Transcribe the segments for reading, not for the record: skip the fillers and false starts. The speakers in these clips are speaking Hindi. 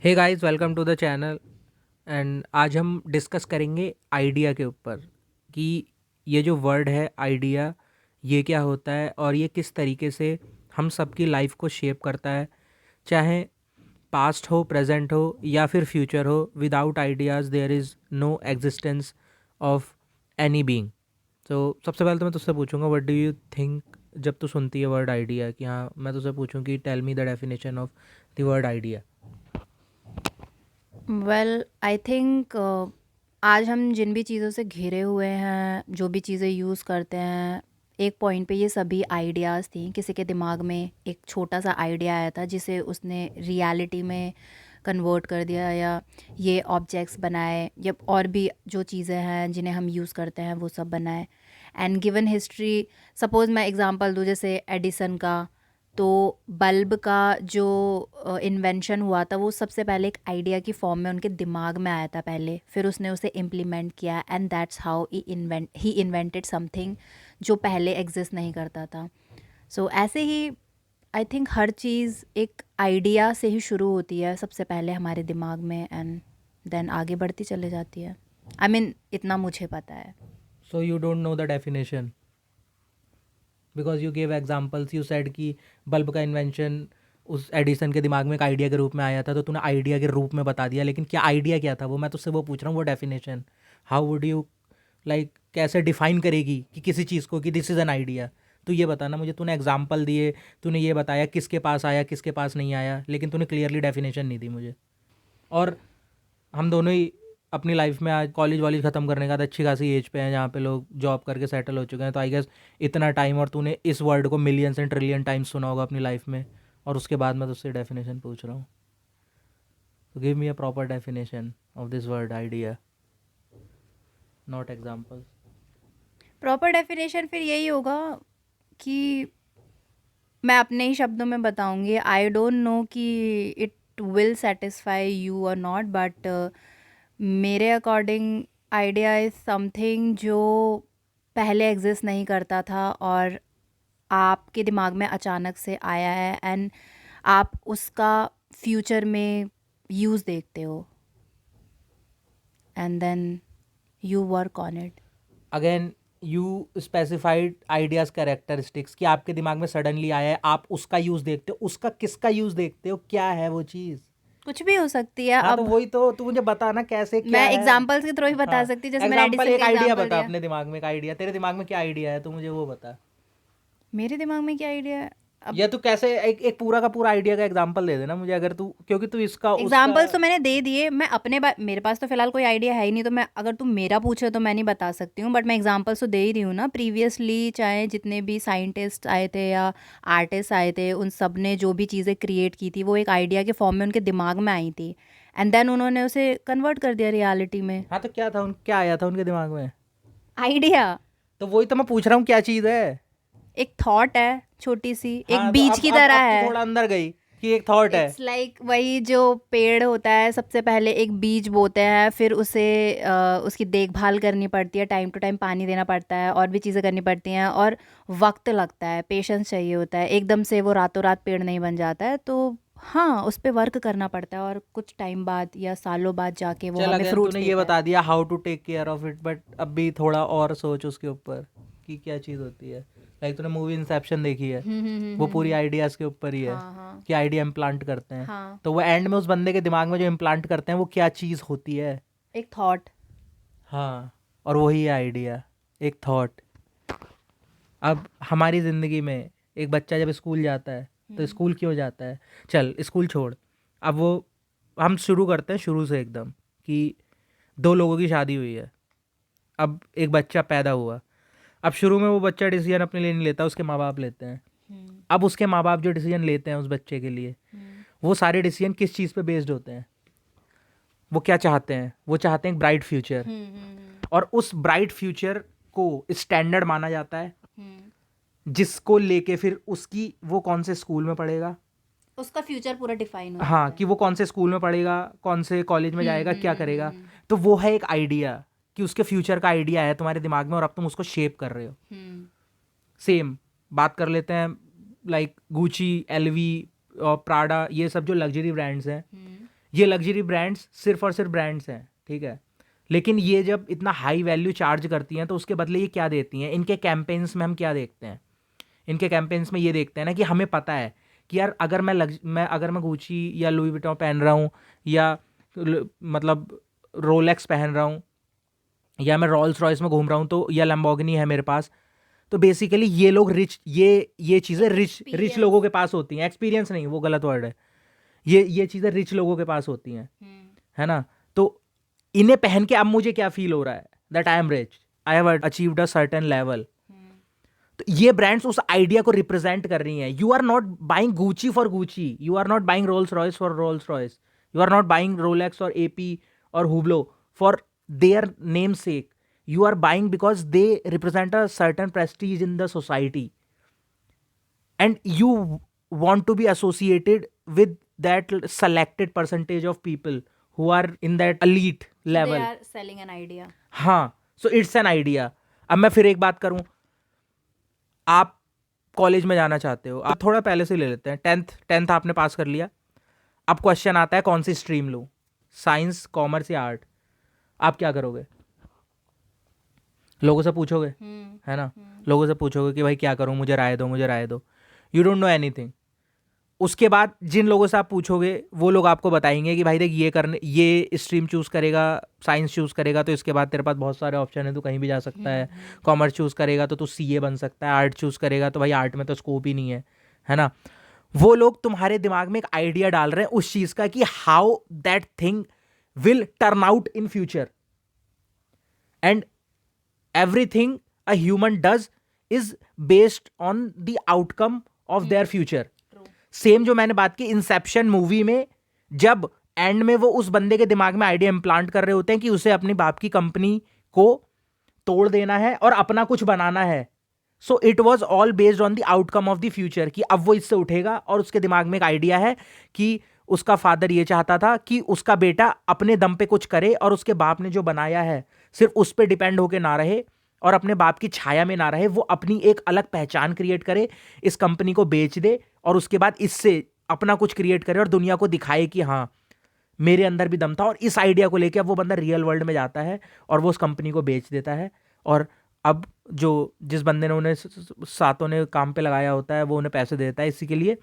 Hey guys, welcome to the channel. And आज हम डिस्कस करेंगे आइडिया के ऊपर कि ये जो वर्ड है आइडिया, ये क्या होता है और ये किस तरीके से हम सबकी लाइफ को शेप करता है। चाहे पास्ट हो, प्रेजेंट हो या फिर फ्यूचर हो, without ideas there is no existence of any being. तो सबसे पहले तो मैं तुझसे पूछूंगा, व्हाट डू यू थिंक जब तू सुनती है वर्ड आइडिया, कि हाँ मैं तुझसे पूछूं कि tell me the definition of the word idea. Well I think आज हम जिन भी चीज़ों से घिरे हुए हैं, जो भी चीज़ें यूज़ करते हैं, एक पॉइंट पे ये सभी आइडियाज़ थी। किसी के दिमाग में एक छोटा सा आइडिया आया था जिसे उसने रियलिटी में कन्वर्ट कर दिया, या ये ऑब्जेक्ट्स बनाए, या और भी जो चीज़ें हैं जिन्हें हम यूज़ करते हैं वो सब बनाए। एंड गिवन हिस्ट्री, सपोज़ मैं एग्जांपल दूँ जैसे एडिसन का, तो बल्ब का जो इन्वेंशन हुआ था वो सबसे पहले एक आइडिया की फॉर्म में उनके दिमाग में आया था पहले, फिर उसने उसे इम्प्लीमेंट किया and that's how he invented something जो पहले एग्जिस्ट नहीं करता था। सो ऐसे ही आई थिंक हर चीज़ एक आइडिया से ही शुरू होती है सबसे पहले हमारे दिमाग में, एंड देन आगे बढ़ती चले जाती है। आई मीन इतना मुझे पता है। So you don't know the definition because you gave examples. You said कि बल्ब का इन्वेंशन उस एडिसन के दिमाग में एक आइडिया के रूप में आया था, तो तूने आइडिया के रूप में बता दिया, लेकिन क्या आइडिया क्या था वो मैं तुझसे वो पूछ रहा हूँ, वो definition. How would you like कैसे डिफाइन करेगी कि किसी चीज़ को कि दिस इज़ एन आइडिया। तो ये बताना मुझे, तूने एग्जाम्पल दिए, तूने ये बताया किसके पास आया किसके पास नहीं आया, लेकिन तूने क्लियरली डेफिनेशन नहीं दी मुझे। और हम दोनों ही अपनी लाइफ में आज कॉलेज वॉलेज ख़त्म करने के बाद अच्छी खासी एज पे हैं जहाँ पे लोग जॉब करके सेटल हो चुके हैं, तो आई गेस इतना टाइम और तूने इस वर्ड को मिलियंस एंड ट्रिलियन टाइम्स सुना होगा अपनी लाइफ में, और उसके बाद मैं तुझसे डेफिनेशन पूछ रहा हूँ। तो give me a proper definition of this word idea, not example. Proper definition फिर यही होगा कि मैं अपने ही शब्दों में बताऊंगी। आई डोंट नो कि इट विल सेटिस्फाई यू और नॉट, बट मेरे अकॉर्डिंग आइडिया इज़ समथिंग जो पहले एग्जिस्ट नहीं करता था और आपके दिमाग में अचानक से आया है, एंड आप उसका फ्यूचर में यूज़ देखते हो, and then you work on it. Again you specified ideas characteristics कि आपके दिमाग में सडनली आया है, आप उसका यूज़ देखते हो, उसका किसका यूज़ देखते हो, क्या है वो चीज़। कुछ भी हो सकती है। हाँ तो अब वही तो, तू मुझे बताना कैसे क्या मैं है। एग्जाम्पल्स के थ्रू ही बता हाँ, सकती हूँ, जैसे मैंने एग्जाम्पल, एडिसन एक का आइडिया एग्जाम्पल बता दिया। अपने दिमाग में, एक आइडिया, तेरे दिमाग में क्या आइडिया है, तू मुझे वो बता। मेरे दिमाग में क्या आइडिया है अब? या तू कैसे एक एक पूरा का पूरा आइडिया का एग्जाम्पल दे देना मुझे, अगर तू, क्योंकि तू इसका उसका। एग्जाम्पल्स तो मैंने दे दिए। मैं अपने मेरे पास तो फिलहाल कोई आइडिया है ही नहीं, तो मैं, अगर तुम मेरा पूछे तो मैं नहीं बता सकती हूँ, बट मैं एग्जाम्पल्स तो दे ही रही हूँ ना। प्रीवियसली चाहे जितने भी साइंटिस्ट आए थे या आर्टिस्ट आए थे, उन सब ने जो भी चीज़ें क्रिएट की थी वो एक आइडिया के फॉर्म में उनके दिमाग में आई थी, एंड देन उन्होंने उसे कन्वर्ट कर दिया रियलिटी में। हाँ तो क्या था क्या आया था उनके दिमाग में। आइडिया तो वही तो मैं पूछ रहा हूँ, क्या चीज़ है। एक थॉट है, छोटी सी, एक हाँ तो बीज अब की अब तरह अब तू है। थोड़ा अंदर गई कि एक थॉट है। इट्स लाइक वही जो पेड़ होता है, सबसे पहले एक बीज बोते हैं, फिर उसे उसकी देखभाल करनी पड़ती है, टाइम टू टाइम पानी देना पड़ता है, और भी चीज़ें करनी पड़ती हैं, और वक्त लगता है, पेशेंस चाहिए होता है। एकदम से वो रातों रात पेड़ नहीं बन जाता है, तो हाँ उस पर वर्क करना पड़ता है, और कुछ टाइम बाद या सालों बाद जाके वो चल हमें अगेन फ्रूट्स तूने ये देता है। बता दिया how to take care of it, but अब भी थोड़ा और सोच उसके ऊपर कि क्या चीज़ होती है। लाइक तूने मूवी इंसेप्शन देखी है, वो पूरी हम्म। आइडियाज़ के ऊपर ही है हाँ हाँ कि आइडिया इम्प्लांट करते हैं। हाँ। तो वो एंड में उस बंदे के दिमाग में जो इम्प्लांट करते हैं वो क्या चीज़ होती है। एक थॉट। हाँ, और वही है आइडिया, एक थॉट। अब हमारी ज़िंदगी में एक बच्चा जब स्कूल जाता है, तो हम्म स्कूल क्यों जाता है। चल स्कूल छोड़, अब वो हम शुरू करते हैं शुरू से एकदम, कि दो लोगों की शादी हुई है, अब एक बच्चा पैदा हुआ। अब शुरू में वो बच्चा डिसीजन अपने लिए नहीं लेता, उसके माँ बाप लेते हैं। हम्म अब उसके माँ बाप जो डिसीजन लेते हैं उस बच्चे के लिए, हम्म वो सारे डिसीजन किस चीज़ पे बेस्ड होते हैं। वो क्या चाहते हैं, वो चाहते हैं एक ब्राइट फ्यूचर, हम्म और उस ब्राइट फ्यूचर को स्टैंडर्ड माना जाता है, हम्म। जिसको लेके फिर उसकी वो कौन से स्कूल में पढ़ेगा। उसका फ्यूचर पूरा डिफाइन हो हाँ, जाता है। कि वो कौन से स्कूल में पढ़ेगा, कौन से कॉलेज में जाएगा, क्या करेगा। हम्म। तो वो है एक आइडिया, कि उसके फ्यूचर का आइडिया है तुम्हारे दिमाग में और अब तुम उसको शेप कर रहे हो। हम्म सेम बात कर लेते हैं, लाइक गुची, एलवी और प्राडा, ये सब जो लग्जरी ब्रांड्स हैं, हम्म ये लग्जरी ब्रांड्स सिर्फ और सिर्फ ब्रांड्स हैं, ठीक है, लेकिन ये जब इतना हाई वैल्यू चार्ज करती हैं तो उसके बदले ये क्या देती हैं? इनके कैंपेन्स में हम क्या देखते हैं? इनके कैंपेन्स में ये देखते हैं ना कि हमें पता है कि यार अगर मैं गुची या लुई विटॉन पहन रहा हूँ, या मतलब रोलेक्स पहन रहा हूँ, या मैं रॉल्स रॉयस में घूम रहा हूँ, तो या लैम्बोर्गिनी है मेरे पास, तो बेसिकली ये लोग रिच, ये चीज़ें रिच लोगों के पास होती हैं। एक्सपीरियंस नहीं, वो गलत वर्ड है। ये चीज़ें रिच लोगों के पास होती हैं, है ना? तो इन्हें पहन के अब मुझे क्या फील हो रहा है? That I am rich, I have achieved a certain level. तो ये ब्रांड्स उस आइडिया को रिप्रेजेंट कर रही हैं। You are not buying Gucci for Gucci, you are not buying Rolls Royce for Rolls Royce, you are not buying Rolex और एपी और Hublot for their name sake, you are buying because they represent a certain prestige in the society, and you want to be associated with that selected percentage of people who are in that elite level. They are selling an idea. हाँ, so it's an idea. अब मैं फिर एक बात करूं, आप कॉलेज में जाना चाहते हो, आप थोड़ा पहले से ले लेते हैं, टेंथ आपने पास कर लिया, अब क्वेश्चन आता है कौन सी स्ट्रीम लूं, साइंस, कॉमर्स या आर्ट? आप क्या करोगे? लोगों से पूछोगे, है ना? लोगों से पूछोगे कि भाई क्या करूं, मुझे राय दो, मुझे राय दो। You don't know anything. उसके बाद जिन लोगों से आप पूछोगे वो लोग आपको बताएंगे कि भाई देख, ये स्ट्रीम चूज़ करेगा, साइंस चूज़ करेगा तो इसके बाद तेरे पास बहुत सारे ऑप्शन है, तू कहीं भी जा सकता है। कॉमर्स चूज़ करेगा तो तू सीए बन सकता है, आर्ट चूज़ करेगा तो भाई आर्ट में तो स्कोप ही नहीं है ना? वो लोग तुम्हारे दिमाग में एक आइडिया डाल रहे हैं उस चीज़ का कि how that thing will turn out in future, and everything a human does is based on the outcome of their future. Same जो मैंने बात की इंसेप्शन मूवी में, जब एंड में वो उस बंदे के दिमाग में आइडिया इम्प्लांट कर रहे होते हैं कि उसे अपनी बाप की कंपनी को तोड़ देना है और अपना कुछ बनाना है, so it was all based on the outcome of the future, कि अब वो इससे उठेगा और उसके दिमाग में एक आइडिया है कि उसका फादर ये चाहता था कि उसका बेटा अपने दम पे कुछ करे और उसके बाप ने जो बनाया है सिर्फ उस पर डिपेंड होके ना रहे और अपने बाप की छाया में ना रहे, वो अपनी एक अलग पहचान क्रिएट करे, इस कंपनी को बेच दे और उसके बाद इससे अपना कुछ क्रिएट करे और दुनिया को दिखाए कि हाँ मेरे अंदर भी दम था। और इस आइडिया को लेकर अब वो बंदा रियल वर्ल्ड में जाता है और वो उस कंपनी को बेच देता है, और अब जिस बंदे ने उन्हें सातों ने काम पे लगाया होता है वो उन्हें पैसे देता है इसी के लिए,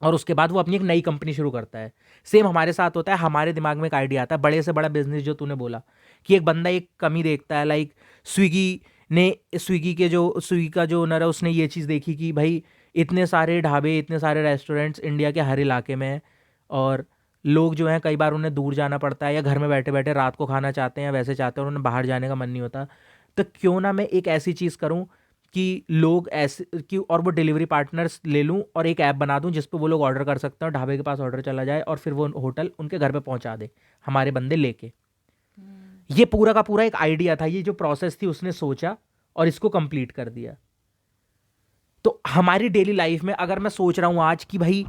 और उसके बाद वो अपनी एक नई कंपनी शुरू करता है। सेम हमारे साथ होता है, हमारे दिमाग में एक आइडिया आता है, बड़े से बड़ा बिजनेस जो तूने बोला कि एक बंदा एक कमी देखता है, लाइक स्विगी का जो ओनर है उसने ये चीज़ देखी कि भाई इतने सारे ढाबे, इतने सारे रेस्टोरेंट्स इंडिया के हर इलाके में हैं, और लोग जो हैं कई बार उन्हें दूर जाना पड़ता है या घर में बैठे बैठे रात को खाना चाहते हैं या वैसे चाहते हैं और उन्हें बाहर जाने का मन नहीं होता, तो क्यों ना मैं एक ऐसी चीज़ करूँ कि लोग ऐसे कि और वो डिलीवरी पार्टनर्स ले लूँ और एक ऐप बना दूँ जिस पे वो लोग ऑर्डर कर सकते हैं और ढाबे के पास ऑर्डर चला जाए और फिर वो होटल उनके घर पे पहुंचा दे हमारे बंदे लेके। ये पूरा का पूरा एक आइडिया था, ये जो प्रोसेस थी उसने सोचा और इसको कंप्लीट कर दिया। तो हमारी डेली लाइफ में अगर मैं सोच रहा हूँ आज कि भाई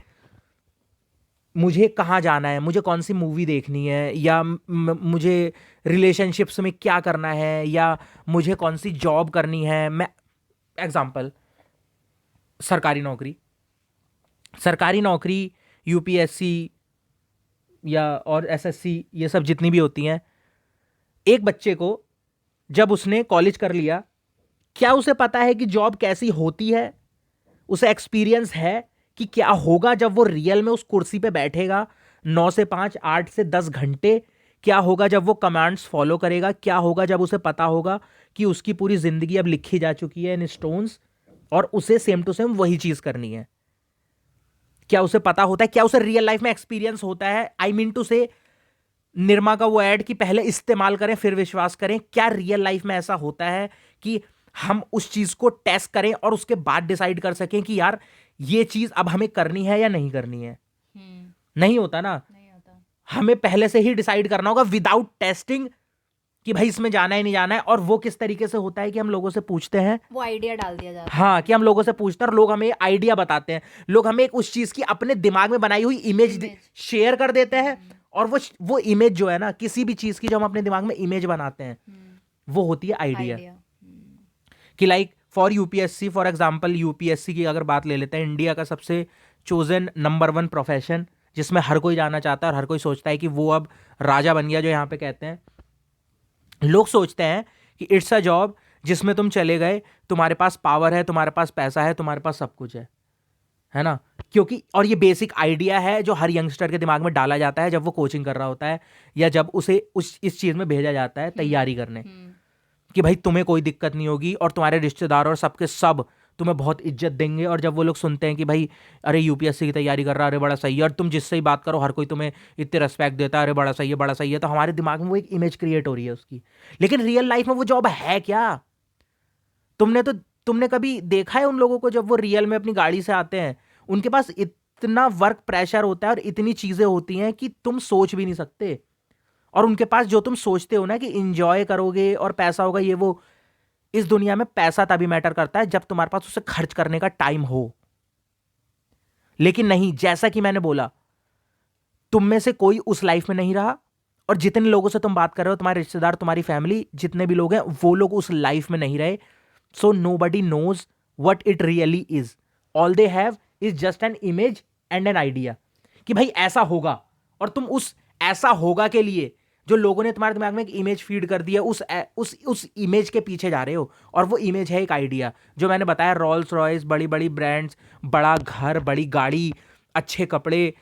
मुझे कहाँ जाना है, मुझे कौन सी मूवी देखनी है, या मुझे रिलेशनशिप्स में क्या करना है, या मुझे कौन सी जॉब करनी है, मैं एग्जाम्पल सरकारी नौकरी यूपीएससी या और एसएससी ये सब जितनी भी होती हैं, एक बच्चे को जब उसने कॉलेज कर लिया, क्या उसे पता है कि जॉब कैसी होती है? उसे एक्सपीरियंस है कि क्या होगा जब वो रियल में उस कुर्सी पे बैठेगा 9 से 5, 8 से 10 घंटे? क्या होगा जब वो कमांड्स फॉलो करेगा? क्या होगा जब उसे पता होगा कि उसकी पूरी जिंदगी अब लिखी जा चुकी है इन स्टोन्स और उसे सेम टू सेम वही चीज करनी है? क्या उसे पता होता है? क्या उसे रियल लाइफ में एक्सपीरियंस होता है? आई मीन टू से निरमा का वो ऐड कि पहले इस्तेमाल करें फिर विश्वास करें, क्या रियल लाइफ में ऐसा होता है कि हम उस चीज को टेस्ट करें और उसके बाद डिसाइड कर सकें कि यार ये चीज अब हमें करनी है या नहीं करनी है? नहीं होता ना, नहीं होता। हमें पहले से ही डिसाइड करना होगा विदाउट टेस्टिंग कि भाई इसमें जाना है नहीं जाना है। और वो किस तरीके से होता है कि हम लोगों से पूछते हैं, वो आइडिया डाल दिया जाता है। हाँ, कि हम लोगों से पूछते हैं और लोग हमें आइडिया बताते हैं, लोग हमें उस चीज की अपने दिमाग में बनाई हुई इमेज शेयर कर देते हैं, और वो इमेज जो है ना, किसी भी चीज की जो हम अपने दिमाग में इमेज बनाते हैं वो होती है आइडिया। कि like for UPSC, for example UPSC की अगर बात ले लेते हैं, इंडिया का सबसे चोजन नंबर 1 प्रोफेशन जिसमें हर कोई जाना चाहता है और हर कोई सोचता है कि वो अब राजा बन गया, जो यहाँ पे कहते हैं। लोग सोचते हैं कि इट्स अ जॉब जिसमें तुम चले गए, तुम्हारे पास पावर है, तुम्हारे पास पैसा है, तुम्हारे पास सब कुछ है ना? क्योंकि और ये बेसिक आइडिया है जो हर यंगस्टर के दिमाग में डाला जाता है जब वो कोचिंग कर रहा होता है, या जब उसे इस चीज में भेजा जाता है तैयारी करने, कि भाई तुम्हें कोई दिक्कत नहीं होगी और तुम्हारे रिश्तेदार और सबके सब तुम्हें बहुत इज्जत देंगे। और जब वो लोग सुनते हैं कि भाई अरे यूपीएससी की तैयारी कर रहा है, अरे बड़ा सही है, और तुम जिससे ही बात करो हर कोई तुम्हें इतने रेस्पेक्ट देता है, अरे बड़ा सही है, बड़ा सही है, तो हमारे दिमाग में वो एक इमेज क्रिएट हो रही है उसकी। लेकिन रियल लाइफ में वो जॉब है क्या? तुमने कभी देखा है उन लोगों को जब वो रियल में अपनी गाड़ी से आते हैं, उनके पास इतना वर्क प्रेशर होता है और इतनी चीजें होती हैं कि तुम सोच भी नहीं सकते। और उनके पास जो तुम सोचते हो ना कि इंजॉय करोगे और पैसा होगा ये वो, इस दुनिया में पैसा तभी मैटर करता है जब तुम्हारे पास उसे खर्च करने का टाइम हो। लेकिन नहीं, जैसा कि मैंने बोला, तुम में से कोई उस लाइफ में नहीं रहा, और जितने लोगों से तुम बात कर रहे हो, तुम्हारे रिश्तेदार, तुम्हारी फैमिली, जितने भी लोग हैं, वो लोग उस लाइफ में नहीं रहे। So nobody knows what it really is. All they have is just an image and an idea कि भाई ऐसा होगा, और तुम उस ऐसा होगा के लिए जो लोगों ने तुम्हारे दिमाग में एक इमेज फीड कर दी है, उस इमेज के पीछे जा रहे हो। और वो इमेज है एक आइडिया, जो मैंने बताया, रोल्स रॉयस, बड़ी बड़ी ब्रांड्स, बड़ा घर, बड़ी गाड़ी, अच्छे कपड़े,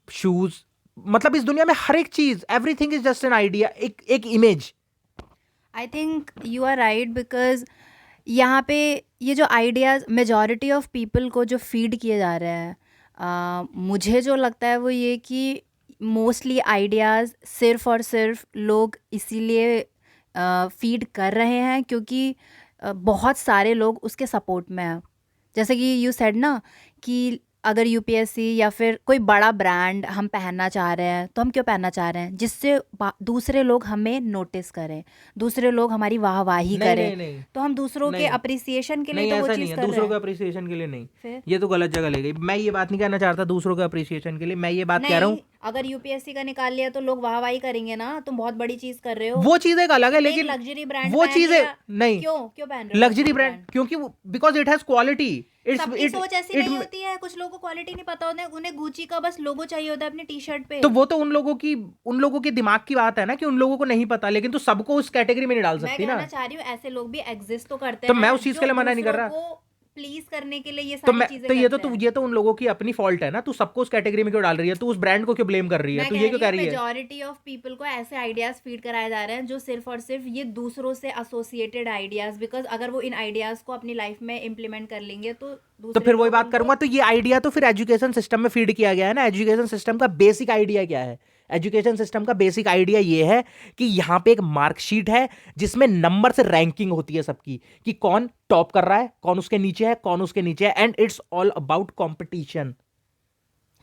शूज, मतलब इस दुनिया में हर एक चीज, everything is just an idea, एक image. I think you are right, because यहाँ पे ये जो आइडियाज़ मेजॉरिटी ऑफ पीपल को जो फीड किए जा रहे हैं, मुझे जो लगता है वो ये कि मोस्टली आइडियाज़ सिर्फ और सिर्फ लोग इसीलिए फीड कर रहे हैं क्योंकि बहुत सारे लोग उसके सपोर्ट में हैं। जैसे कि यू सेड ना कि अगर यूपीएससी या फिर कोई बड़ा ब्रांड हम पहनना चाह रहे हैं, तो हम क्यों पहनना चाह रहे हैं? जिससे दूसरे लोग हमें नोटिस करें, दूसरे लोग हमारी वाहवाही नहीं करें। नहीं नहीं तो हम दूसरों के नहीं अप्रिसिएशन के लिए नहीं, तो वो ऐसा नहीं चीज़ है, कर रहे दूसरों के हैं। अप्रिसिएशन के लिए नहीं। फिर ये तो गलत जगह ले गई। मैं ये बात नहीं कहना चाहता दूसरों के अप्रिसिएशन के लिए, मैं ये बात कह रहा हूँ, नहीं, अगर यूपीएससी का निकाल लिया तो लोग वाहवाही करेंगे ना, तुम बहुत बड़ी चीज़ कर रहे हो। वो चीज एक अलग है, तुमने एक लेकिन लग्जरी ब्रांड वो पहन चीजें लिया, नहीं, क्यों क्यों पहन रहे हो लग्जरी ब्रांड क्योंकि बिकॉज इट हैज क्वालिटी। सबकी सोच ऐसी नहीं होती है। कुछ लोगों को क्वालिटी नहीं पता होता है, उन्हें गुची का बस लोगो चाहिए होता है अपनी टी शर्ट पे। तो वो तो उन लोगों के दिमाग की बात है ना, कि उन लोगों को नहीं पता, लेकिन तो सबको उस कैटेगरी में नहीं डाल मैं सकती ना। कहना चाह रही हूँ ऐसे लोग भी एग्जिस्ट तो करते तो हैं, मैं उस चीज के लिए मना नहीं कर रहा। प्लीज करने के लिए ये तो सारी मैं चीजें तो करते हैं। ये तो उन लोगों की अपनी फॉल्ट है ना। तू सबको उस कैटेगरी में क्यों डाल रही है? तू उस ब्रांड को क्यों ब्लेम कर रही है? मैं तू कह ये क्यों कह रही रही हूँ है? मेजॉरिटी ऑफ पीपल को ऐसे आइडियाज फीड कराए जा रहे हैं जो सिर्फ और सिर्फ ये दूसरों से एसोसिएटेड आइडियाज, बिकॉज अगर वो इन आइडियाज को अपनी लाइफ में इम्प्लीमेंट कर लेंगे तो तो फिर वही बात करूंगा। तो ये आइडिया तो फिर एजुकेशन सिस्टम में फीड किया गया है ना। एजुकेशन सिस्टम का बेसिक आइडिया क्या है? एजुकेशन सिस्टम का बेसिक आइडिया ये है कि यहाँ पे एक मार्कशीट है जिसमें नंबर से रैंकिंग होती है सबकी, कि कौन टॉप कर रहा है, कौन उसके नीचे है, कौन उसके नीचे है, and it's all about competition.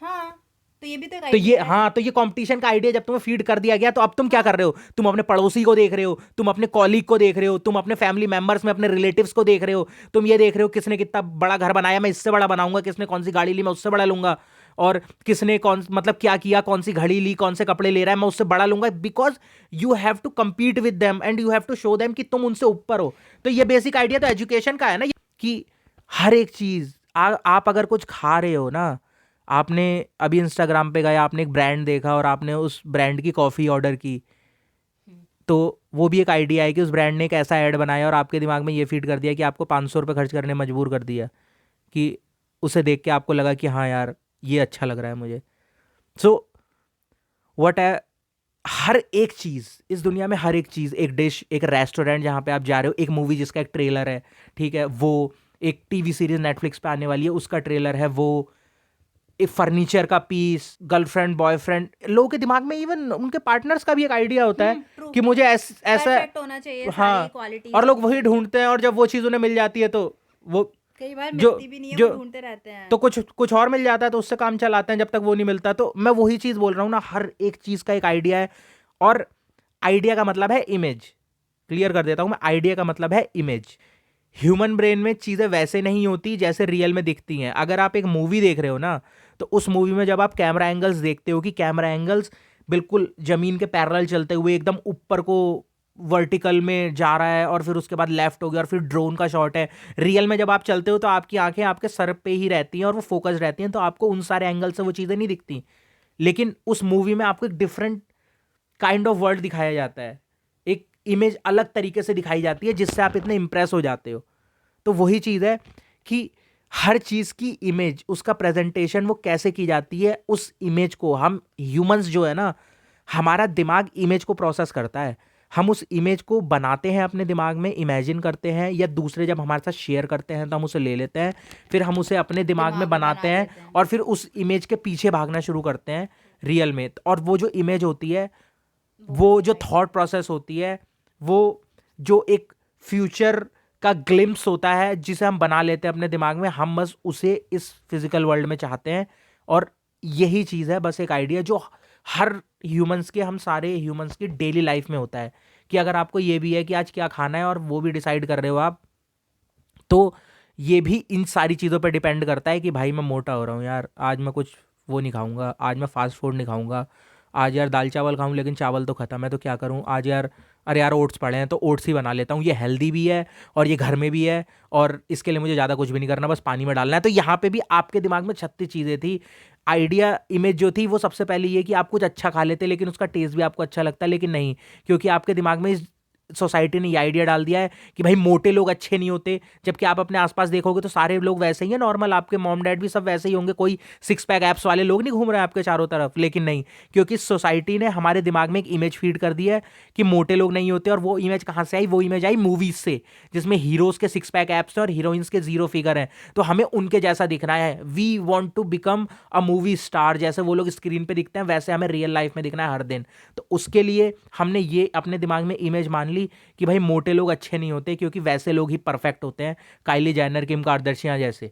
हाँ, तो ये भी तो तो ये हाँ, तो ये कंपटीशन का आइडिया जब तुम्हें फीड कर दिया गया, तो अब तुम क्या कर रहे हो? तुम अपने पड़ोसी को देख रहे हो, तुम अपने कॉलीग को देख रहे हो, तुम अपने फैमिली मेंबर्स में अपने रिलेटिव्स को देख रहे हो, तुम ये देख रहे हो किसने कितना बड़ा घर बनाया, मैं इससे बड़ा बनाऊंगा, किसने कौन सी गाड़ी ली, मैं उससे बड़ा लूंगा, और किसने कौन मतलब क्या किया, कौन सी घड़ी ली, कौन से कपड़े ले रहा है, मैं उससे बड़ा लूंगा। Because you have to compete with them and you have to show them कि तुम उनसे ऊपर हो। तो ये बेसिक आइडिया तो एजुकेशन का है ना, कि हर एक चीज आप अगर कुछ खा रहे हो ना, आपने अभी इंस्टाग्राम पे गए, आपने एक ब्रांड देखा और आपने उस ब्रांड की कॉफ़ी ऑर्डर की, तो वो भी एक आइडिया है कि उस ब्रांड ने एक ऐसा ऐड बनाया और आपके दिमाग में ये फीड कर दिया कि आपको 500 रुपये खर्च करने मजबूर कर दिया, कि उसे देख के आपको लगा कि हाँ यार ये अच्छा लग रहा है मुझे। सो व्हाट है, हर एक चीज़ इस दुनिया में, हर एक चीज़, एक डिश, एक रेस्टोरेंट जहाँ पे आप जा रहे हो, एक मूवी जिसका एक ट्रेलर है, ठीक है, वो एक टीवी सीरीज नेटफ्लिक्स पे आने वाली है उसका ट्रेलर है, वो एक फर्नीचर का पीस, गर्लफ्रेंड बॉयफ्रेंड, लोगों के दिमाग में इवन उनके पार्टनर्स का भी एक आइडिया होता है कि मुझे ऐसा होना चाहिए, हाँ, सारी क्वालिटीज, और लोग वही ढूंढते हैं, और जब वो चीज़ उन्हें मिल जाती है तो वो कई बार जो मिलती भी नहीं है, जो वो ढूंढते रहते हैं। तो कुछ और मिल जाता है तो उससे काम चलाते हैं जब तक वो नहीं मिलता। तो मैं वही चीज़ बोल रहा हूँ ना, हर एक चीज़ का एक आइडिया है, और आइडिया का मतलब है इमेज। क्लियर कर देता हूँ मैं, आइडिया का मतलब है इमेज। ह्यूमन ब्रेन में चीज़ें वैसे नहीं होती जैसे रियल में दिखती हैं। अगर आप एक मूवी देख रहे हो ना, तो उस मूवी में जब आप कैमरा एंगल्स देखते हो कि कैमरा एंगल्स बिल्कुल ज़मीन के पैरेलल चलते हुए एकदम ऊपर को वर्टिकल में जा रहा है, और फिर उसके बाद लेफ्ट हो गया, और फिर ड्रोन का शॉट है। रियल में जब आप चलते हो तो आपकी आंखें आपके सर पे ही रहती हैं और वो फोकस रहती हैं, तो आपको उन सारे एंगल से वो चीज़ें नहीं दिखती। लेकिन उस मूवी में आपको एक डिफरेंट काइंड ऑफ वर्ल्ड दिखाया जाता है, एक इमेज अलग तरीके से दिखाई जाती है जिससे आप इतने इंप्रेस हो जाते हो। तो वही चीज़ है कि हर चीज़ की इमेज, उसका प्रेजेंटेशन वो कैसे की जाती है, उस इमेज को हम ह्यूमंस जो है ना, हमारा दिमाग इमेज को प्रोसेस करता है। हम उस इमेज को बनाते हैं अपने दिमाग में, इमेजिन करते हैं, या दूसरे जब हमारे साथ शेयर करते हैं तो हम उसे ले लेते हैं, फिर हम उसे अपने दिमाग में दिमाग में बनाते बना हैं लेते हैं। और फिर उस इमेज के पीछे भागना शुरू करते हैं रियल में। और वो जो इमेज होती है, वो जो थॉट प्रोसेस होती है, वो जो एक फ्यूचर का ग्लिम्स होता है जिसे हम बना लेते हैं अपने दिमाग में, हम बस उसे इस फिजिकल वर्ल्ड में चाहते हैं। और यही चीज़ है, बस एक आइडिया जो हर ह्यूमंस के, हम सारे ह्यूमंस की डेली लाइफ में होता है कि अगर आपको ये भी है कि आज क्या खाना है और वो भी डिसाइड कर रहे हो आप, तो ये भी इन सारी चीज़ों पर डिपेंड करता है कि भाई मैं मोटा हो रहा हूँ यार, आज मैं कुछ वो नहीं खाऊंगा, आज मैं फास्ट फूड नहीं खाऊंगा, आज यार दाल चावल खाऊं लेकिन चावल तो ख़त्म है तो क्या करूं, आज यार अरे यार ओट्स पड़े हैं तो ओट्स ही बना लेता हूँ, ये हेल्दी भी है और ये घर में भी है और इसके लिए मुझे ज़्यादा कुछ भी नहीं करना, बस पानी में डालना है। तो यहाँ पे भी आपके दिमाग में 36 चीज़ें थी। आइडिया इमेज जो थी वो सबसे पहले ये कि आप कुछ अच्छा खा लेते लेकिन उसका टेस्ट भी आपको अच्छा लगता है, लेकिन नहीं, क्योंकि आपके दिमाग में इस सोसाइटी ने ये आइडिया डाल दिया है कि भाई मोटे लोग अच्छे नहीं होते। जबकि आप अपने आसपास देखोगे तो सारे लोग वैसे ही हैं नॉर्मल, आपके मॉम डैड भी सब वैसे ही होंगे, कोई सिक्स पैक एप्स वाले लोग नहीं घूम रहे हैं आपके चारों तरफ। लेकिन नहीं, क्योंकि सोसाइटी ने हमारे दिमाग में एक इमेज फीड कर दी है कि मोटे लोग नहीं होते। और वो इमेज कहाँ से आई? वो इमेज आई मूवीज से, जिसमें हीरोज के सिक्स पैक एप्स हैं और हीरोइंस के जीरो फिगर हैं, तो हमें उनके जैसा दिखना है। We want to become a movie star, जैसे वो लोग स्क्रीन पे दिखते हैं वैसे हमें रियल लाइफ में दिखना है हर दिन। तो उसके लिए हमने ये अपने दिमाग में इमेज मान ली कि भाई मोटे लोग अच्छे नहीं होते, क्योंकि वैसे लोग ही परफेक्ट होते हैं, काइली जेनर, किम कार्दशियां जैसे।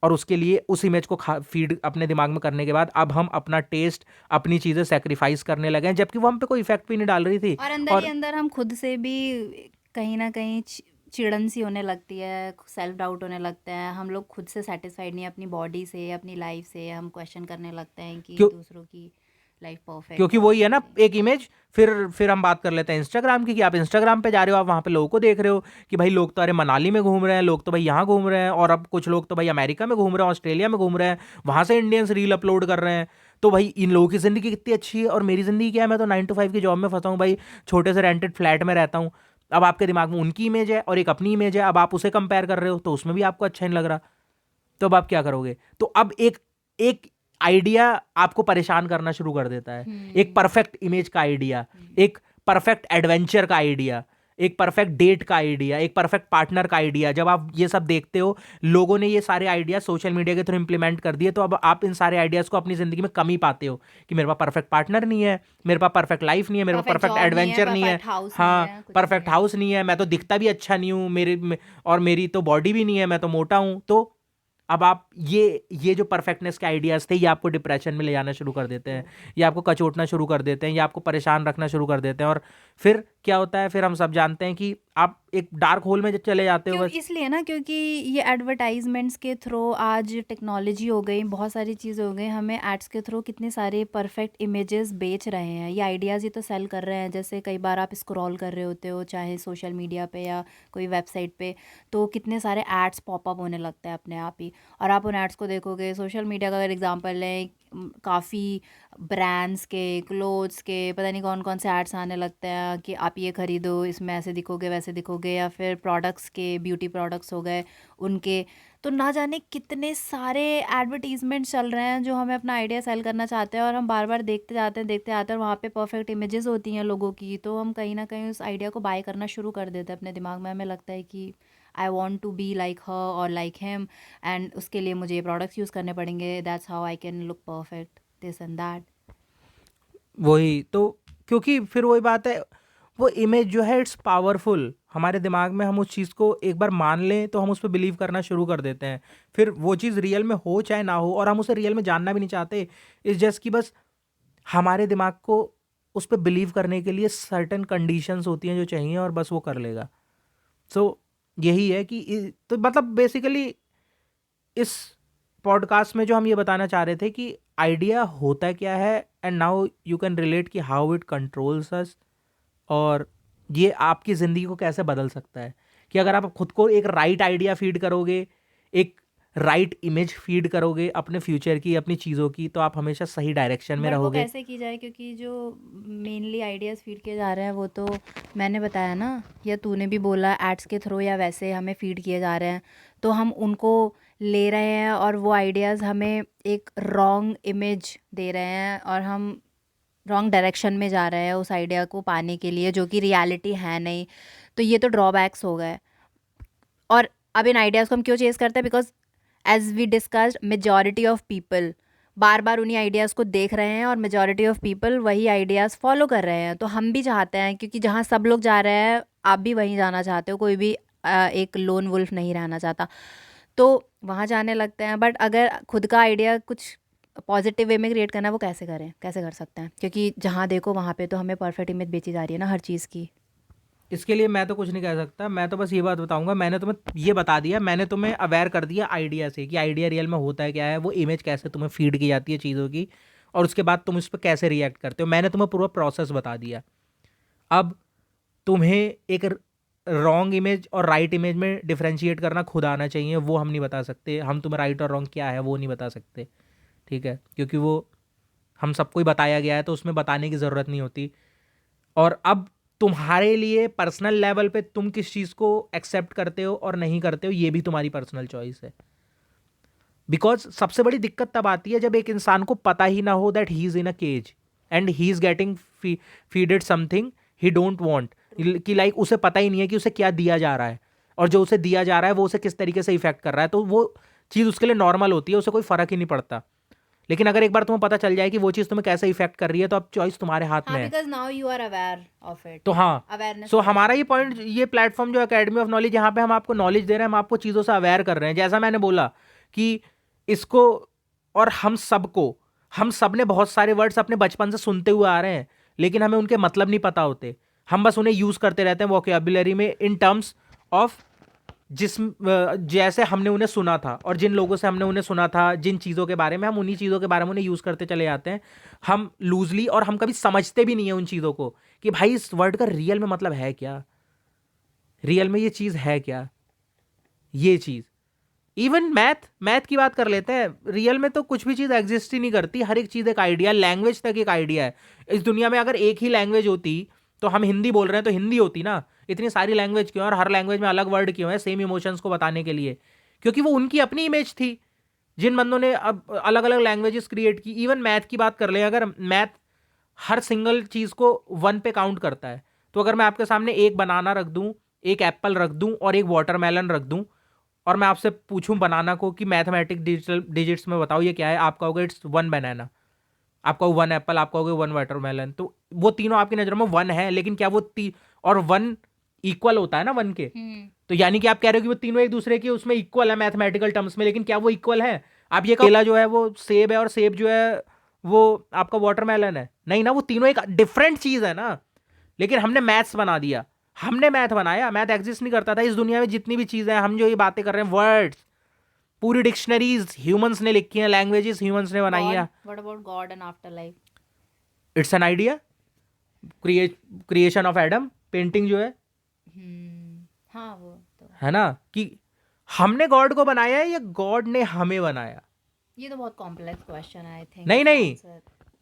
और उसके लिए उस इमेज को फीड अपने दिमाग में करने के बाद अब हम अपना टेस्ट, अपनी चीज़ें सेक्रीफाइस करने लगे हैं, जबकि वो हम पे कोई इफेक्ट भी नहीं डाल रही थी। और अंदर ही और अंदर हम खुद से भी कहीं ना कहीं चिड़न सी होने लगती है, सेल्फ डाउट होने लगता है, हम लोग खुद से सेटिस्फाइड नहीं, अपनी बॉडी से, अपनी लाइफ से हम क्वेश्चन करने लगते हैं कि क्यों? दूसरों की लाइफ परफेक्ट क्योंकि है और वही है ना, एवरीथिंग। एक इमेज। फिर हम बात कर लेते हैं इंस्टाग्राम की, कि आप इंस्टाग्राम पे जा रहे हो, आप वहाँ पे लोगों को देख रहे हो कि भाई लोग तो अरे मनाली में घूम रहे हैं, लोग तो भाई यहाँ घूम रहे हैं, और अब कुछ लोग तो भाई अमेरिका में घूम रहे हैं, ऑस्ट्रेलिया में घूम रहे हैं, वहाँ से इंडियंस रील अपलोड कर रहे हैं। तो भाई इन लोगों की ज़िंदगी कितनी अच्छी है और मेरी ज़िंदगी क्या है, मैं तो 9 to 5 की जॉब में फंसा हूँ भाई, छोटे से रेंटेड फ्लैट में रहता हूँ। अब आपके दिमाग में उनकी इमेज है और एक अपनी इमेज है, अब आप उसे कंपेयर कर रहे हो तो उसमें भी आपको अच्छा नहीं लग रहा। तो अब आप क्या करोगे? तो अब एक एक आइडिया आपको परेशान करना शुरू कर देता है। एक परफेक्ट इमेज का आइडिया, एक परफेक्ट एडवेंचर का आइडिया, एक परफेक्ट डेट का आइडिया, एक परफेक्ट पार्टनर का आइडिया। जब आप ये सब देखते हो, लोगों ने ये सारे आइडिया सोशल मीडिया के थ्रू इंप्लीमेंट कर दिए, तो अब आप इन सारे आइडियाज़ को अपनी ज़िंदगी में कम ही पाते हो कि मेरे पास परफेक्ट पार्टनर नहीं है, मेरे पास परफेक्ट लाइफ नहीं है, मेरे पास परफेक्ट परफेक्ट जॉब नहीं है, एडवेंचर नहीं है, परफेक्ट हाउस नहीं हाँ है, कुछ नहीं परफेक्ट है। हाउस नहीं है, मैं तो दिखता भी अच्छा नहीं हूँ, और मेरी तो बॉडी भी नहीं है, मैं तो मोटा हूँ। तो अब आप ये जो परफेक्टनेस के आइडियाज़ थे, ये आपको डिप्रेशन में ले जाना शुरू कर देते हैं, ये आपको कचोटना शुरू कर देते हैं, ये आपको परेशान रखना शुरू कर देते हैं। और फिर क्या होता है? फिर हम सब जानते हैं कि आप एक डार्क होल में चले जाते हो क्यों? बस। इसलिए ना, क्योंकि ये एडवर्टाइजमेंट्स के थ्रू आज टेक्नोलॉजी हो गई, बहुत सारी चीज़ें हो गई, हमें एड्स के थ्रू कितने सारे परफेक्ट इमेजेस बेच रहे हैं, ये आइडियाज़ ही तो सेल कर रहे हैं। जैसे कई बार आप स्क्रॉल कर रहे होते हो, चाहे सोशल मीडिया पे या कोई वेबसाइट पे, तो कितने सारे एड्स पॉपअप होने लगते हैं अपने आप ही, और आप उन एड्स को देखोगे। सोशल मीडिया का अगर एग्जांपल लें, काफ़ी ब्रांड्स के, क्लोथ्स के, पता नहीं कौन कौन से एड्स आने लगते हैं कि आप ये खरीदो, इसमें ऐसे दिखोगे वैसे दिखोगे, या फिर प्रोडक्ट्स के, ब्यूटी प्रोडक्ट्स हो गए उनके। तो ना जाने कितने सारे एडवर्टीजमेंट चल रहे हैं जो हमें अपना आइडिया सेल करना चाहते हैं, और हम बार बार देखते जाते हैं, और वहाँ पे परफेक्ट इमेजेस होती हैं लोगों की, तो हम कहीं ना कहीं उस आइडिया को बाय करना शुरू कर देते हैं अपने दिमाग में। हमें लगता है कि I want to be like her और लाइक हिम, एंड उसके लिए मुझे ये प्रोडक्ट्स यूज़ करने पड़ेंगे, that's how I can look perfect, this and that. वही तो, क्योंकि फिर वही बात है, वो इमेज जो है इट्स पावरफुल हमारे दिमाग में। हम उस चीज़ को एक बार मान लें तो हम उस पर बिलीव करना शुरू कर देते हैं, फिर वो चीज़ रियल में हो चाहे ना हो, और हम उसे रियल में जानना भी नहीं चाहते। इस जस्ट कि बस हमारे दिमाग को उस पर बिलीव करने के लिए सर्टेन कंडीशंस होती हैं जो चाहिए, और बस वो कर लेगा। सो यही है कि तो मतलब बेसिकली इस पॉडकास्ट में जो हम ये बताना चाह रहे थे कि आइडिया होता क्या है, and now you can relate कि हाउ इट कंट्रोल्स अस, और ये आपकी ज़िंदगी को कैसे बदल सकता है। कि अगर आप खुद को एक राइट आइडिया फीड करोगे, एक राइट इमेज फीड करोगे अपने फ्यूचर की, अपनी चीज़ों की, तो आप हमेशा सही डायरेक्शन में बट वो रहोगे। कैसे की जाए, क्योंकि जो मेनली आइडियाज़ फीड किए जा रहे हैं वो तो मैंने बताया ना, या तूने भी बोला, एड्स के थ्रू या वैसे हमें फीड किए जा रहे हैं, तो हम उनको ले रहे हैं और वो आइडियाज़ हमें एक रॉन्ग इमेज दे रहे हैं और हम रॉन्ग डायरेक्शन में जा रहे हैं उस आइडिया को पाने के लिए, जो कि रियलिटी है नहीं। तो ये तो ड्रॉबैक्स हो गए। और अब इन आइडियाज़ को हम क्यों चेज़ करते हैं? Because as we discussed, majority of people बार बार उन्हीं आइडियाज़ को देख रहे हैं और मेजॉरिटी ऑफ पीपल वही आइडियाज़ फॉलो कर रहे हैं। तो हम भी चाहते हैं, क्योंकि जहाँ सब लोग जा रहे हैं आप भी वहीं जाना चाहते हो, कोई भी एक लोन वुल्फ नहीं रहना चाहता, तो वहाँ जाने लगते हैं। बट अगर खुद का आइडिया कुछ पॉजिटिव वे में क्रिएट करना है, वो कैसे करें, कैसे कर सकते हैं? क्योंकि जहाँ देखो वहाँ पे तो हमें परफेक्ट इमेज बेची जा रही है ना हर चीज़ की। इसके लिए मैं तो कुछ नहीं कह सकता, मैं तो बस ये बात बताऊंगा, मैंने तुम्हें ये बता दिया, मैंने तुम्हें अवेयर कर दिया आइडिया से कि आइडिया रियल में होता है क्या है, वो इमेज कैसे तुम्हें फीड की जाती है चीज़ों की, और उसके बाद तुम उस पर कैसे रिएक्ट करते हो। मैंने तुम्हें पूरा प्रोसेस बता दिया। अब तुम्हें एक रॉन्ग इमेज और राइट इमेज में डिफ्रेंशिएट करना खुद आना चाहिए, वो हम नहीं बता सकते। हम तुम्हें राइट और रॉन्ग क्या है वो नहीं बता सकते, ठीक है, क्योंकि वो हम सबको ही बताया गया है, तो उसमें बताने की ज़रूरत नहीं होती। और अब तुम्हारे लिए पर्सनल लेवल पे तुम किस चीज़ को एक्सेप्ट करते हो और नहीं करते हो, ये भी तुम्हारी पर्सनल चॉइस है। बिकॉज सबसे बड़ी दिक्कत तब आती है जब एक इंसान को पता ही ना हो that he is in a cage and he is getting feeded something he don't want, कि लाइक उसे पता ही नहीं है कि उसे क्या दिया जा रहा है, और जो उसे दिया जा रहा है वो उसे किस तरीके से इफेक्ट कर रहा है, तो वो चीज़ उसके लिए नॉर्मल होती है, उसे कोई फ़र्क ही नहीं पड़ता। लेकिन अगर एक बार तुम्हें पता चल जाए कि वो चीज़ तुम्हें कैसे इफेक्ट कर रही है, तो अब चॉइस तुम्हारे हाथ में हाँ, है। Because now you are aware of it, तो हाँ, अवेयरनेस सो हो हमारा गई ये है। पॉइंट, ये प्लेटफॉर्म जो एकेडमी ऑफ नॉलेज, यहाँ पे हम आपको नॉलेज दे रहे हैं, हम आपको चीज़ों से अवेयर कर रहे हैं। जैसा मैंने बोला कि इसको, और हम सब ने बहुत सारे वर्ड्स अपने बचपन से सुनते हुए आ रहे हैं, लेकिन हमें उनके मतलब नहीं पता होते। हम बस उन्हें यूज़ करते रहते हैं वोकैब्युलरी में इन टर्म्स ऑफ जैसे हमने उन्हें सुना था, और जिन लोगों से हमने उन्हें सुना था, जिन चीज़ों के बारे में, हम उन्हीं चीज़ों के बारे में उन्हें यूज़ करते चले जाते हैं, हम लूजली, और हम कभी समझते भी नहीं है उन चीज़ों को कि भाई इस वर्ड का रियल में मतलब है क्या, रियल में ये चीज़ है क्या, ये चीज़। इवन मैथ की बात कर लेते हैं, रियल में तो कुछ भी चीज़ एग्जिस्ट ही नहीं करती, हर एक चीज़ एक आइडिया, लैंग्वेज तक एक आइडिया है। इस दुनिया में अगर एक ही लैंग्वेज होती, तो हम हिंदी बोल रहे हैं तो हिंदी होती ना, इतनी सारी लैंग्वेज क्यों है, और हर लैंग्वेज में अलग वर्ड क्यों है सेम इमोशंस को बताने के लिए? क्योंकि वो उनकी अपनी इमेज थी। जिन बंदों ने अब अलग अलग लैंग्वेजेस क्रिएट की, इवन मैथ की बात कर लें, अगर मैथ हर सिंगल चीज़ को वन पे काउंट करता है, तो अगर मैं आपके सामने एक बनाना रख दूं, एक एप्पल रख दूं और एक वाटरमेलन रख दूं, और मैं आपसे पूछूं बनाना को कि मैथमेटिक डिजिट्स में बताओ ये क्या है, आप कहोगे इट्स वन बनाना, आप कहोगे वन एप्पल, आप कहोगे वन वाटरमेलन, तो वो तीनों आपकी नज़रों में वन है, लेकिन क्या वो और वन इक्वल होता है ना वन के? तो यानी कि आप कह रहे हो कि वो तीनों एक दूसरे के उसमें इक्वल है मैथमेटिकल टर्म्स में, लेकिन क्या वो इक्वल है? आप ये केला जो है वो सेब है, और सेब जो है वो आपका वाटरमेलन है? नहीं ना, वो तीनों एक डिफरेंट चीज़ है ना। लेकिन हमने मैथ्स बना दिया, हमने मैथ बनाया, मैथ एग्जिस्ट नहीं करता था। इस दुनिया में जितनी भी चीज़ें हैं, हम जो ये बातें कर रहे हैं, वर्ड्स, पूरी डिक्शनरीज ह्यूमंस ने लिखी हैं, लैंग्वेजेस ह्यूमंस ने बनाई है। What about God and after life? It's an idea, creation of Adam, painting जो है हाँ वो तो है ना, कि हमने गॉड को बनाया है या गॉड ने हमें बनाया? ये तो बहुत कॉम्प्लेक्स क्वेश्चन है, आई थिंक। नहीं,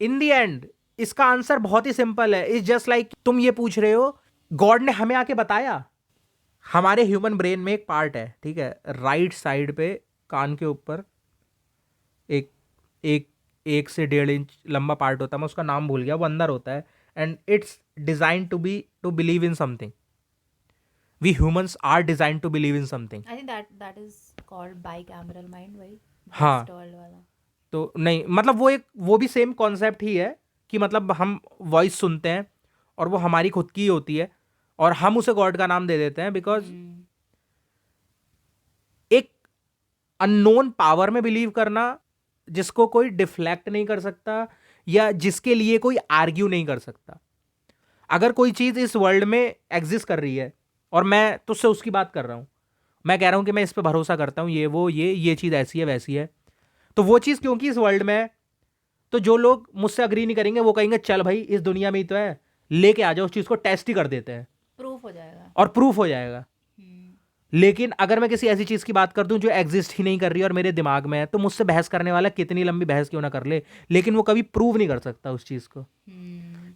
इन दी एंड इसका आंसर बहुत ही सिंपल है। इट्स जस्ट लाइक तुम ये पूछ रहे हो गॉड ने हमें आके बताया। हमारे ह्यूमन ब्रेन में एक पार्ट है, ठीक है, राइट साइड पे कान के ऊपर एक एक 1 से 1.5 इंच लंबा पार्ट होता है, मैं उसका नाम भूल गया, वो अंदर होता है, and it's design to believe in something. We humans are design to believe in something. I think that is called bicameral mind, वही हाँ, Westworld वाला। तो नहीं, मतलब वो भी सेम कॉन्सेप्ट ही है कि मतलब हम वॉइस सुनते हैं और वो हमारी खुद की ही होती है, और हम उसे गॉड का नाम दे देते हैं बिकॉज एक अननोन पावर में बिलीव करना, जिसको कोई डिफ्लेक्ट नहीं कर सकता या जिसके लिए कोई आर्ग्यू नहीं कर सकता। अगर कोई चीज़ इस वर्ल्ड में एग्जिस्ट कर रही है और मैं तुझसे उसकी बात कर रहा हूँ, मैं कह रहा हूँ कि मैं इस पर भरोसा करता हूँ, ये चीज़ ऐसी है वैसी है, तो वो चीज़ क्योंकि इस वर्ल्ड में है, तो जो लोग मुझसे अग्री नहीं करेंगे वो कहेंगे चल भाई इस दुनिया में ही तो है, लेके आ जाओ उस चीज़ को, टेस्ट ही कर देते हैं प्रूफ हो जाएगा। और प्रूफ हो जाएगा। लेकिन अगर मैं किसी ऐसी चीज़ की बात करता हूँ जो एग्जिस्ट ही नहीं कर रही और मेरे दिमाग में है, तो मुझसे बहस करने वाला कितनी लंबी बहस क्यों ना कर ले, लेकिन वो कभी प्रूव नहीं कर सकता उस चीज़ को,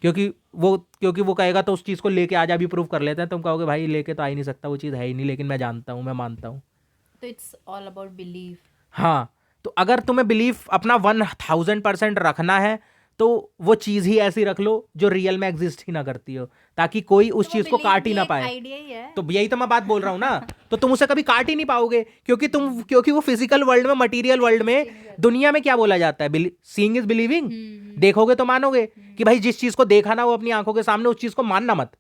क्योंकि वो कहेगा तो उस चीज़ को लेके आज अभी प्रूव कर लेते हैं, तुम कहोगे भाई लेके तो आ ही नहीं सकता, वो चीज़ है ही नहीं, लेकिन मैं जानता हूँ, मैं मानता हूँ। तो इट्स ऑल अबाउट बिलीफ। हाँ, तो अगर तुम्हें बिलीफ अपना 1000% रखना है, तो वो चीज़ ही ऐसी रख लो जो रियल में एग्जिस्ट ही ना करती हो, ताकि कोई उस चीज़ को काट ही ना पाए। आइडिया ही है। तो यही तो मैं बात बोल रहा हूँ ना, तो तुम उसे कभी काट ही नहीं पाओगे, क्योंकि वो फिजिकल वर्ल्ड में, मटेरियल वर्ल्ड में, दुनिया में क्या बोला जाता है, सीइंग इज बिलीविंग। देखोगे तो मानोगे, कि भाई जिस चीज को देखा ना वो अपनी आंखों के सामने, उस चीज को मानना मत।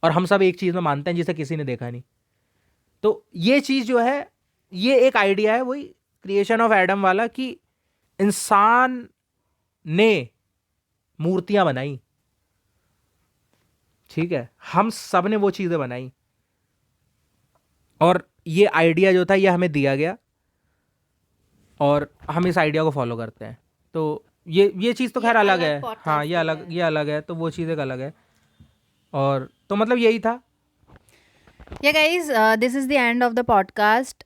और हम सब एक चीज में मानते हैं जिसे किसी ने देखा नहीं। तो ये चीज जो है, ये एक आइडिया है, वही क्रिएशन ऑफ एडम वाला, कि इंसान ने मूर्तियां बनाई, ठीक है, हम सब ने वो चीजें बनाई, और ये आइडिया जो था ये हमें दिया गया, और हम इस आइडिया को फॉलो करते हैं। तो ये चीज़ तो खैर अलग है, हाँ, ये अलग है, तो वो चीज़ एक अलग है। और तो मतलब यही था। Yeah guys, this is the end of the podcast.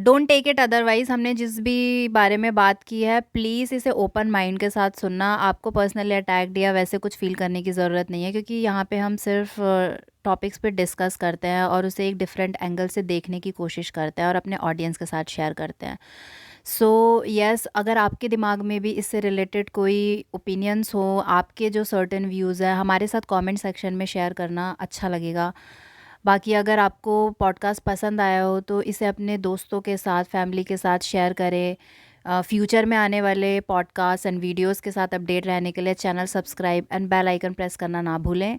Don't take it otherwise. हमने जिस भी बारे में बात की है, प्लीज़ इसे ओपन माइंड के साथ सुनना। आपको पर्सनली अटैक्ड या वैसे कुछ फील करने की ज़रूरत नहीं है, क्योंकि यहाँ पे हम सिर्फ टॉपिक्स पे डिस्कस करते हैं और उसे एक डिफरेंट एंगल से देखने की कोशिश करते हैं और अपने ऑडियंस के साथ शेयर करते हैं। सो यस, अगर आपके दिमाग में भी इससे रिलेटेड कोई ओपिनियंस हो, आपके जो सर्टेन व्यूज़ है, हमारे साथ कमेंट सेक्शन में शेयर करना अच्छा लगेगा। बाकी अगर आपको पॉडकास्ट पसंद आया हो तो इसे अपने दोस्तों के साथ, फैमिली के साथ शेयर करें। फ्यूचर में आने वाले पॉडकास्ट एंड वीडियोस के साथ अपडेट रहने के लिए channel subscribe and bell icon press करना ना भूलें।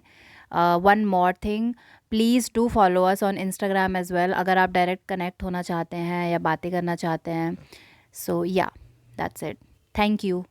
One more thing, please do follow us on Instagram as well, अगर आप डायरेक्ट कनेक्ट होना चाहते हैं या बातें करना चाहते हैं। सो या, दैट्स इट। Thank you.